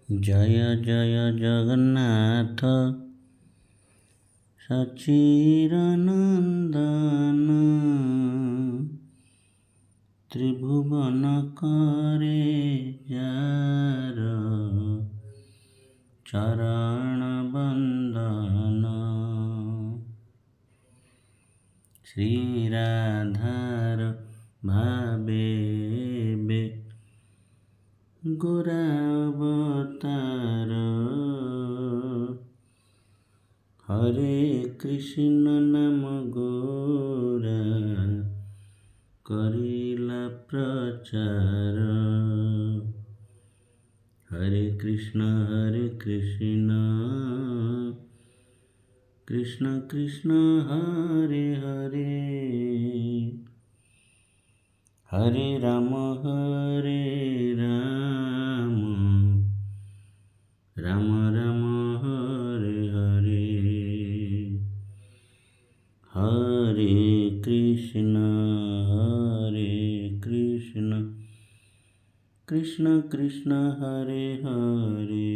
जय जय जगन्नाथ सच्चिदानंदन त्रिभुवन करे जार चरण बंदन श्री राधार भावे बे गोरावतार हरे कृष्ण नाम गोरा करिला प्रचार हरे कृष्ण कृष्ण कृष्ण हरे हरे हरे राम राम राम हरे हरे हरे कृष्ण कृष्ण कृष्ण हरे हरे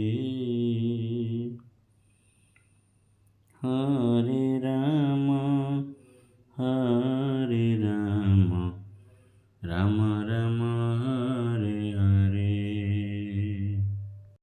हरे राम